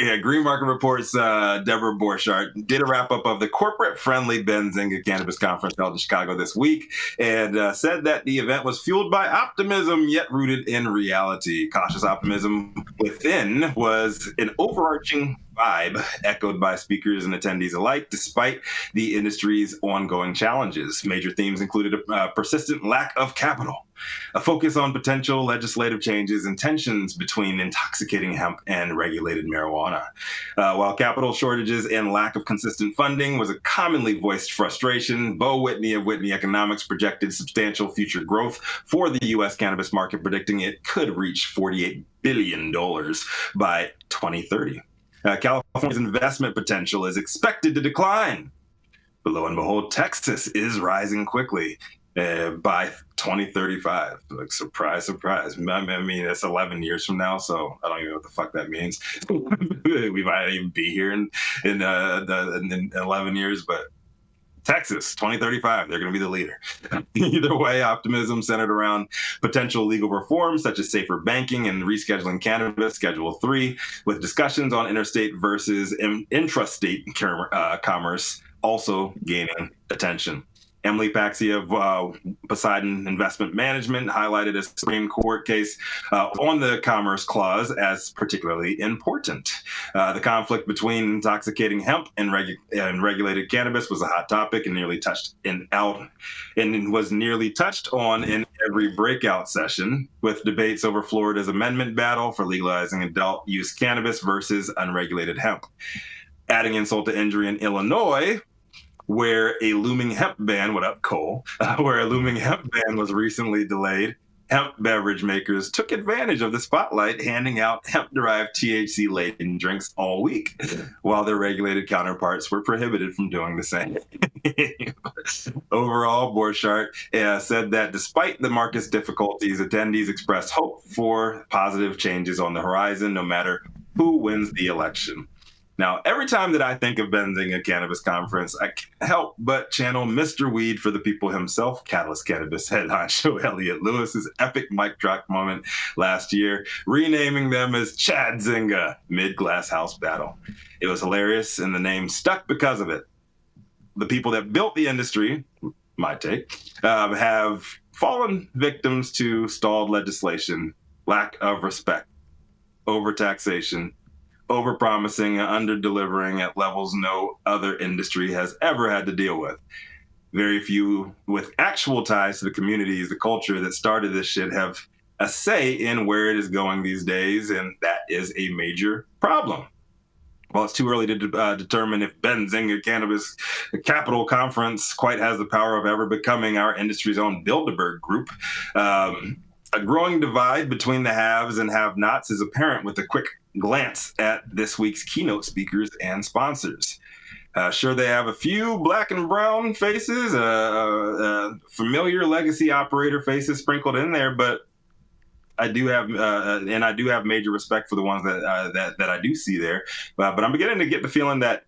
Yeah, Green Market Report's Deborah Borchardt did a wrap-up of the corporate-friendly Benzinga Cannabis Conference held in Chicago this week and said that the event was fueled by optimism, yet rooted in reality. Cautious optimism within was an overarching vibe echoed by speakers and attendees alike, despite the industry's ongoing challenges. Major themes included a persistent lack of capital, a focus on potential legislative changes and tensions between intoxicating hemp and regulated marijuana. While capital shortages and lack of consistent funding was a commonly voiced frustration, Bo Whitney of Whitney Economics projected substantial future growth for the U.S. cannabis market, predicting it could reach $48 billion by 2030. California's investment potential is expected to decline. But lo and behold, Texas is rising quickly by 2035. Like, surprise, surprise. I mean, it's 11 years from now, so I don't even know what the fuck that means. We might not even be here in 11 years, but Texas, 2035, they're going to be the leader. Either way, optimism centered around potential legal reforms such as safer banking and rescheduling cannabis, Schedule 3, with discussions on interstate versus intrastate commerce also gaining attention. Emily Paxi of Poseidon Investment Management highlighted a Supreme Court case on the Commerce Clause as particularly important. The conflict between intoxicating hemp and regulated cannabis was a hot topic and was nearly touched on in every breakout session, with debates over Florida's amendment battle for legalizing adult use cannabis versus unregulated hemp. Adding insult to injury in Illinois, where a looming hemp ban, what up, Cole? Where a looming hemp ban was recently delayed, hemp beverage makers took advantage of the spotlight, handing out hemp-derived THC-laden drinks all week, while their regulated counterparts were prohibited from doing the same. Overall, Borchardt said that despite the market's difficulties, attendees expressed hope for positive changes on the horizon, no matter who wins the election. Now, every time that I think of Benzinga Cannabis Conference, I can't help but channel Mr. Weed for the people himself, Catalyst Cannabis head honcho Elliot Lewis's epic mic drop moment last year, renaming them as Chad Zinga, Mid-Glass House Battle. It was hilarious, and the name stuck because of it. The people that built the industry, my take, have fallen victims to stalled legislation, lack of respect, overtaxation, overpromising and under-delivering at levels no other industry has ever had to deal with. Very few with actual ties to the communities, the culture that started this shit have a say in where it is going these days, and that is a major problem. While it's too early to determine if Benzinga Cannabis Capital Conference quite has the power of ever becoming our industry's own Bilderberg group, a growing divide between the haves and have-nots is apparent with a quick glance at this week's keynote speakers and sponsors. Sure, they have a few black and brown faces, familiar legacy operator faces sprinkled in there, but I do have major respect for the ones that I do see there. But I'm beginning to get the feeling that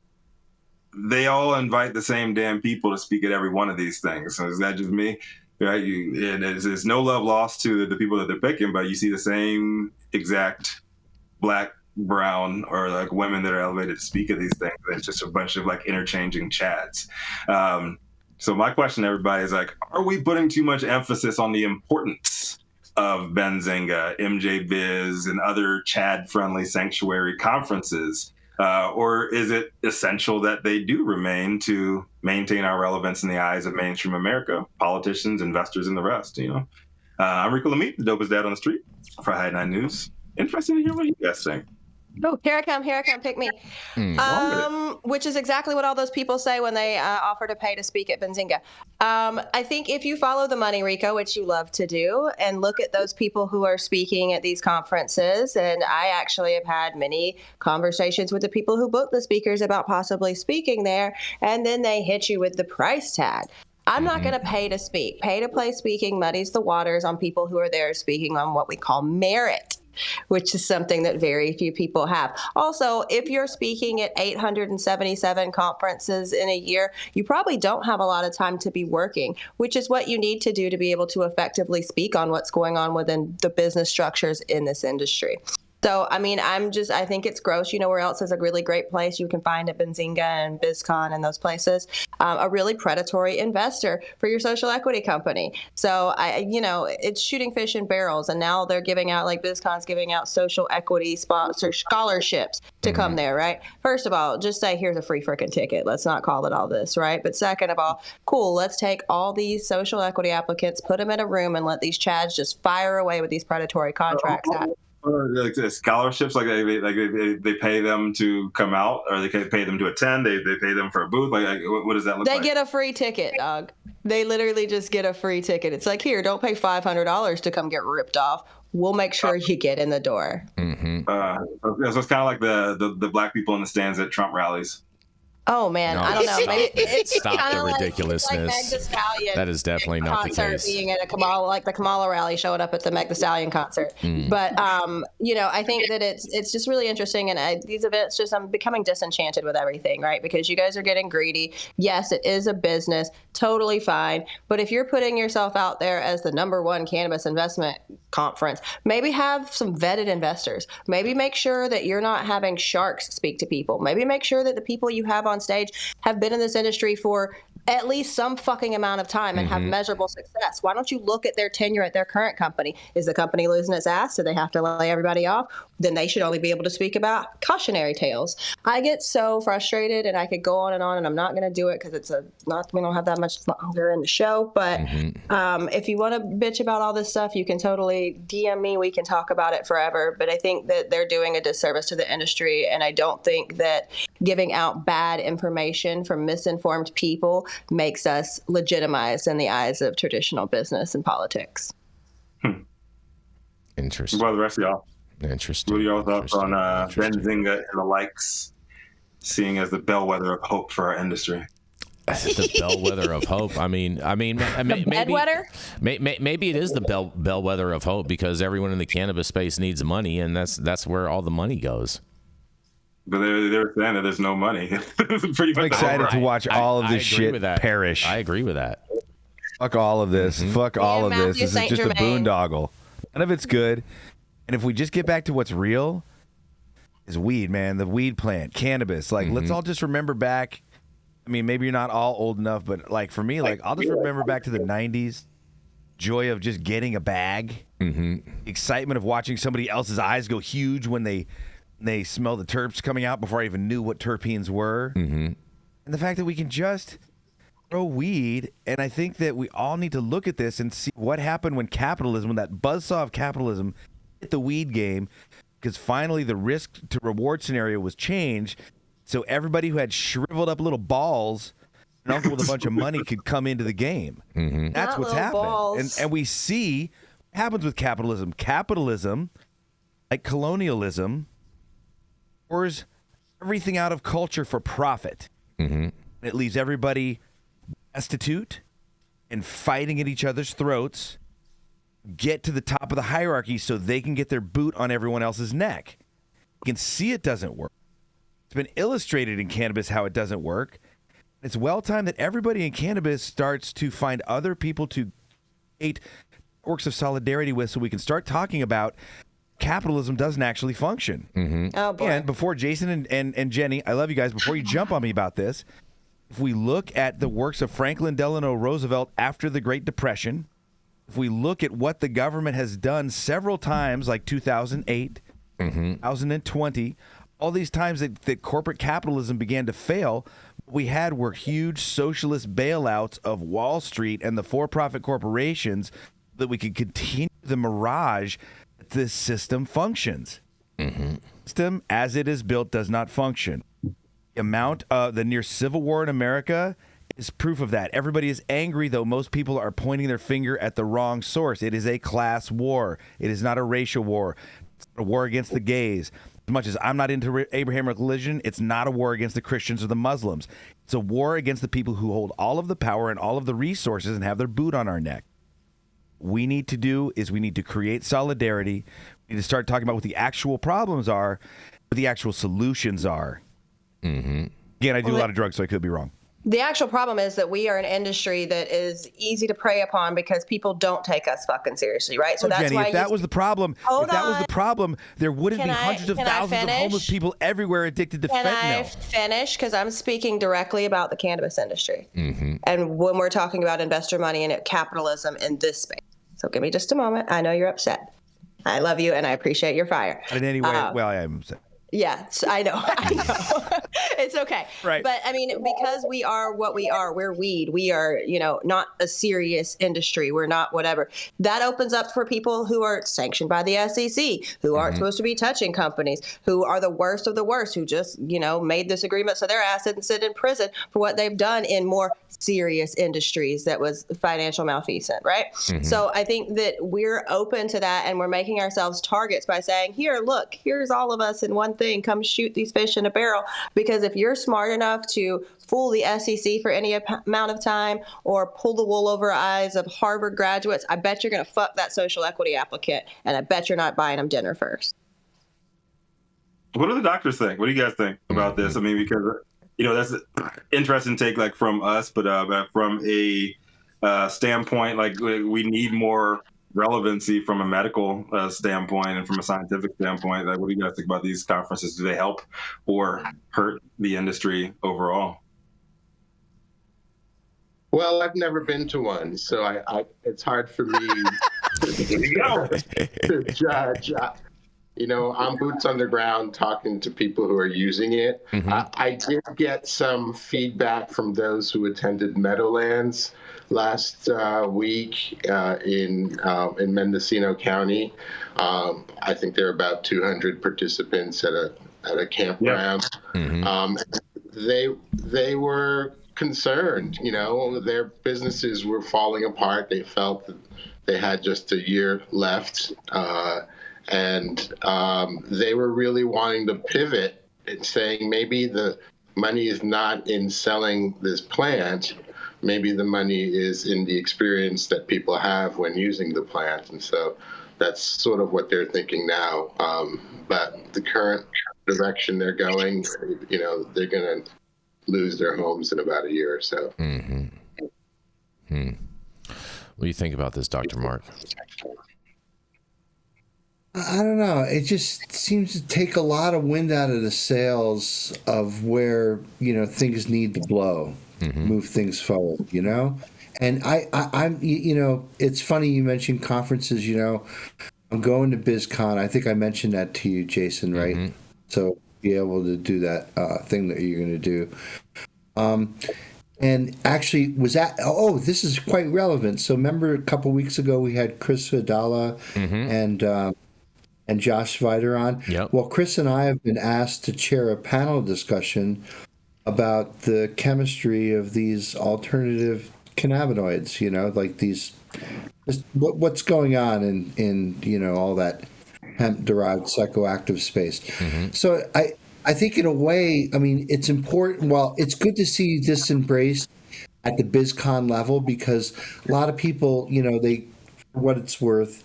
they all invite the same damn people to speak at every one of these things. So is that just me? Right? There's no love lost to the people that they're picking, but you see the same exact black, brown, or like women that are elevated to speak at these things. It's just a bunch of like interchanging chads. So my question to everybody is like, are we putting too much emphasis on the importance of Benzinga, MJ Biz, and other Chad-friendly sanctuary conferences? Or is it essential that they do remain to maintain our relevance in the eyes of mainstream America, politicians, investors, and the rest? I'm Rico Lamite, the dopest dad on the street for High 9 News. Interesting to hear what you guys think. Oh, here I come, pick me. Which is exactly what all those people say when they offer to pay to speak at Benzinga. I think if you follow the money, Rico, which you love to do, and look at those people who are speaking at these conferences, and I actually have had many conversations with the people who book the speakers about possibly speaking there, and then they hit you with the price tag. I'm not going to pay to speak. Pay to play speaking muddies the waters on people who are there speaking on what we call merit, which is something that very few people have. Also, if you're speaking at 877 conferences in a year, you probably don't have a lot of time to be working, which is what you need to do to be able to effectively speak on what's going on within the business structures in this industry. So, I mean, I think it's gross. You know where else is a really great place you can find at Benzinga and BizCon and those places? A really predatory investor for your social equity company. So, it's shooting fish in barrels. And now they're giving out, like BizCon's giving out social equity sponsor scholarships to come there, right? First of all, just say, here's a free freaking ticket. Let's not call it all this, right? But second of all, cool, let's take all these social equity applicants, put them in a room, and let these chads just fire away with these predatory contracts. Like the scholarships, like they pay them to come out, or they can pay them to attend. They pay them for a booth. Like what does that look like? They get a free ticket, dog. They literally just get a free ticket. It's like, here, don't pay $500 to come get ripped off. We'll make sure you get in the door. So it's kind of like the black people in the stands at Trump rallies. Oh man, I don't know. Maybe it's stop the ridiculousness. Like that is definitely not the case. Being at a the Kamala rally, showing up at the Meg Thee Stallion concert. But I think that it's just really interesting, and these events I'm becoming disenchanted with everything, right? Because you guys are getting greedy. Yes, it is a business, totally fine. But if you're putting yourself out there as the #1 cannabis investment conference, maybe have some vetted investors. Maybe make sure that you're not having sharks speak to people. Maybe make sure that the people you have on stage have been in this industry for at least some fucking amount of time and have measurable success. Why don't you look at their tenure at their current company? Is the company losing its ass? Do they have to lay everybody off? Then they should only be able to speak about cautionary tales. I get so frustrated, and I could go on, and I'm not going to do it because we don't have that much longer in the show. But if you want to bitch about all this stuff, you can totally DM me. We can talk about it forever. But I think that they're doing a disservice to the industry, and I don't think that giving out bad information from misinformed people makes us legitimized in the eyes of traditional business and politics. Interesting. What about the rest of y'all? Interesting. What are your thoughts on Benzinga and the likes, seeing as the bellwether of hope for our industry? The bellwether of hope. I mean, maybe it is the bellwether of hope because everyone in the cannabis space needs money, and that's where all the money goes. But they're saying that there's no money. Pretty much. I'm excited to watch all of this shit with that. perish. I agree with that. Fuck all of this. Fuck all of this. This is just a boondoggle. None of it's good. And if we just get back to what's real, is weed, man. The weed plant, cannabis. Like, let's all just remember back. I mean, maybe you're not all old enough, but like for me, like I'll just remember back to the 90s. Joy of just getting a bag. Excitement of watching somebody else's eyes go huge when they smell the terps coming out before I even knew what terpenes were. And the fact that we can just grow weed, and I think that we all need to look at this and see what happened when that buzzsaw of capitalism hit the weed game, because finally the risk to reward scenario was changed, so everybody who had shriveled up little balls, an uncle with a bunch of money, could come into the game. That's Not what's little happened. balls. And we see what happens with capitalism. Capitalism, like colonialism, pours everything out of culture for profit. It leaves everybody destitute and fighting at each other's throats, get to the top of the hierarchy so they can get their boot on everyone else's neck. You can see it doesn't work. It's been illustrated in cannabis how it doesn't work. It's well timed that everybody in cannabis starts to find other people to create works of solidarity with, so we can start talking about capitalism doesn't actually function. Oh, boy. And before Jason and Jenny, I love you guys, before you jump on me about this, if we look at the works of Franklin Delano Roosevelt after the Great Depression, if we look at what the government has done several times, like 2008, 2020, all these times that corporate capitalism began to fail, what we had were huge socialist bailouts of Wall Street and the for-profit corporations that we could continue the mirage that this system functions. System, as it is built, does not function. The amount of the near civil war in America is proof of that. Everybody is angry, though most people are pointing their finger at the wrong source. It is a class war. It is not a racial war. It's a war against the gays. As much as I'm not into Abrahamic religion, it's not a war against the Christians or the Muslims. It's a war against the people who hold all of the power and all of the resources and have their boot on our neck. What we need to do is we need to create solidarity. We need to start talking about what the actual problems are, what the actual solutions are. Again, I do a lot of drugs, so I could be wrong. The actual problem is that we are an industry that is easy to prey upon because people don't take us fucking seriously, right? So that's Jenny, why if that was the problem, there wouldn't be hundreds of thousands of homeless people everywhere addicted to Can I fentanyl. finish? Because I'm speaking directly about the cannabis industry. And when we're talking about investor money and capitalism in this space. So give me just a moment. I know you're upset. I love you and I appreciate your fire. But in any way, well, I am upset. Yeah, I know. It's okay. Right. But I mean, because we are what we are, we're weed. We are, not a serious industry. We're not whatever. That opens up for people who are sanctioned by the SEC, who aren't supposed to be touching companies, who are the worst of the worst, who just, made this agreement so their ass didn't sit in prison for what they've done in more serious industries that was financial malfeasance, right? So I think that we're open to that and we're making ourselves targets by saying, here, look, here's all of us in one thing. Come shoot these fish in a barrel. Because if you're smart enough to fool the SEC for any amount of time or pull the wool over eyes of Harvard graduates, I bet you're going to fuck that social equity applicant. And I bet you're not buying them dinner first. What do the doctors think? What do you guys think about this? I mean, because that's an interesting take, like from us, but from a standpoint, like we need more relevancy from a medical standpoint and from a scientific standpoint. Like, what do you guys think about these conferences? Do they help or hurt the industry overall? Well, I've never been to one, so I it's hard for me to judge. I'm boots on the ground talking to people who are using it. I did get some feedback from those who attended Meadowlands last week in Mendocino County. I think there are about 200 participants at a campground. They were concerned. Their businesses were falling apart. They felt that they had just a year left. And they were really wanting to pivot and saying maybe the money is not in selling this plant. Maybe the money is in the experience that people have when using the plant. And so that's sort of what they're thinking now. But the current direction they're going, they're going to lose their homes in about a year or so. What do you think about this, Dr. Mark? I don't know. It just seems to take a lot of wind out of the sails of where, things need to blow, move things forward, And I'm, it's funny you mentioned conferences, I'm going to BizCon. I think I mentioned that to you, Jason, right? So be able to do that thing that you're going to do. And actually this is quite relevant. So remember a couple weeks ago we had Chris Vidala and Josh Sviter on. Well, Chris and I have been asked to chair a panel discussion about the chemistry of these alternative cannabinoids, like these, what's going on in all that hemp-derived psychoactive space. So I think in a way, I mean, it's important. Well, it's good to see this embraced at the BizCon level because a lot of people, they, for what it's worth,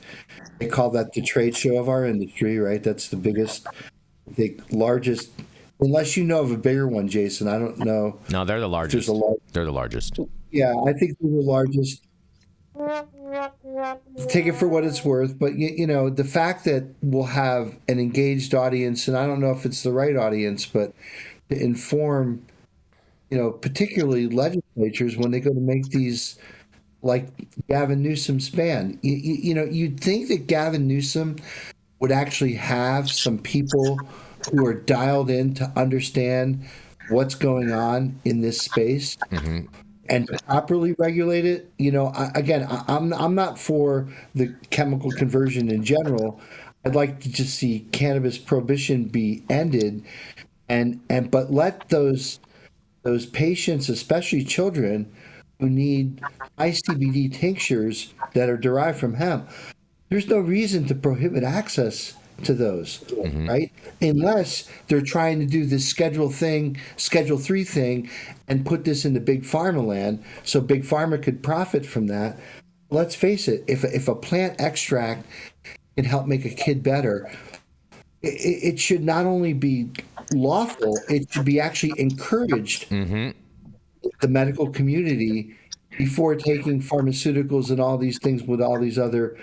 they call that the trade show of our industry, right? That's the biggest, the largest, unless you know of a bigger one, Jason. I don't know. No, they're the largest. They're the largest. Yeah, I think they're the largest. Take it for what it's worth. But, the fact that we'll have an engaged audience, and I don't know if it's the right audience, but to inform, particularly legislatures when they go to make these, like Gavin Newsom's ban. You'd think that Gavin Newsom would actually have some people who are dialed in to understand what's going on in this space and properly regulate it. I'm not for the chemical conversion in general. I'd like to just see cannabis prohibition be ended, but let those patients, especially children, who need high CBD tinctures that are derived from hemp, there's no reason to prohibit access to those, right? Unless they're trying to do this Schedule 3 thing and put this into big pharma land so big pharma could profit from that. Let's face it, if a plant extract can help make a kid better, it should not only be lawful, it should be actually encouraged the medical community before taking pharmaceuticals and all these things with all these other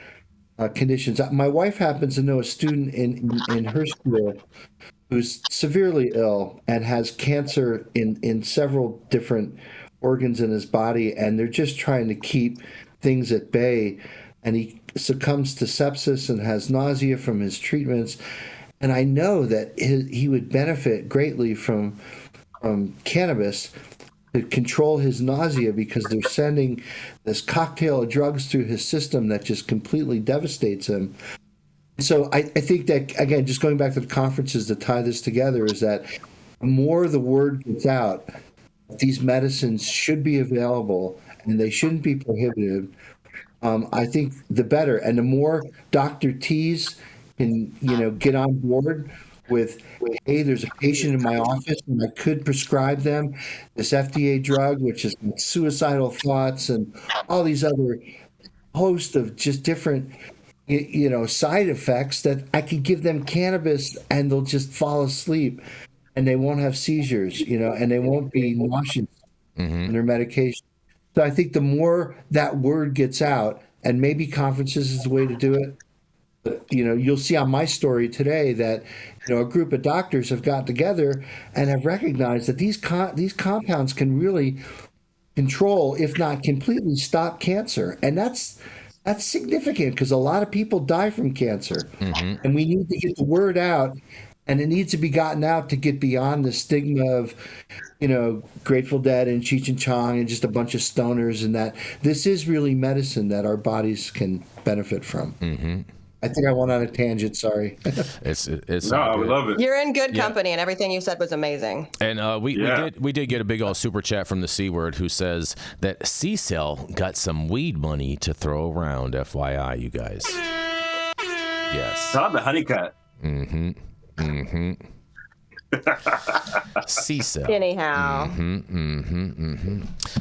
conditions. My wife happens to know a student in her school who's severely ill and has cancer in several different organs in his body, and they're just trying to keep things at bay. And he succumbs to sepsis and has nausea from his treatments. And I know that he would benefit greatly from cannabis to control his nausea, because they're sending this cocktail of drugs through his system that just completely devastates him. So I think that, again, just going back to the conferences to tie this together, is that the more the word gets out, these medicines should be available and they shouldn't be prohibited. I think the better. And the more Dr. T's can, get on board with, hey, there's a patient in my office and I could prescribe them this FDA drug, which is suicidal thoughts and all these other host of just different side effects, that I could give them cannabis and they'll just fall asleep and they won't have seizures, and they won't be nauseous in their medication. So I think the more that word gets out, and maybe conferences is the way to do it. But, you'll see on my story today that, a group of doctors have got together and have recognized that these compounds can really control, if not completely stop cancer. And that's significant, because a lot of people die from cancer, and we need to get the word out, and it needs to be gotten out to get beyond the stigma of, Grateful Dead and Cheech and Chong and just a bunch of stoners, and that this is really medicine that our bodies can benefit from. I think I went on a tangent. Sorry. It's no, I would love it. You're in good company, and everything you said was amazing. And we did get a big old super chat from the C Word, who says that C-Cell got some weed money to throw around. FYI, you guys. Yes. Shout out to Honeycut. C-Cell. Anyhow.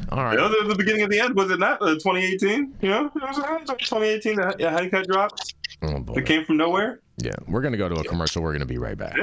All right. The beginning of the end, was it not? 2018? It was 2018 that Honeycut dropped. Oh, boy. It came from nowhere. Yeah, we're going to go to a commercial. We're going to be right back.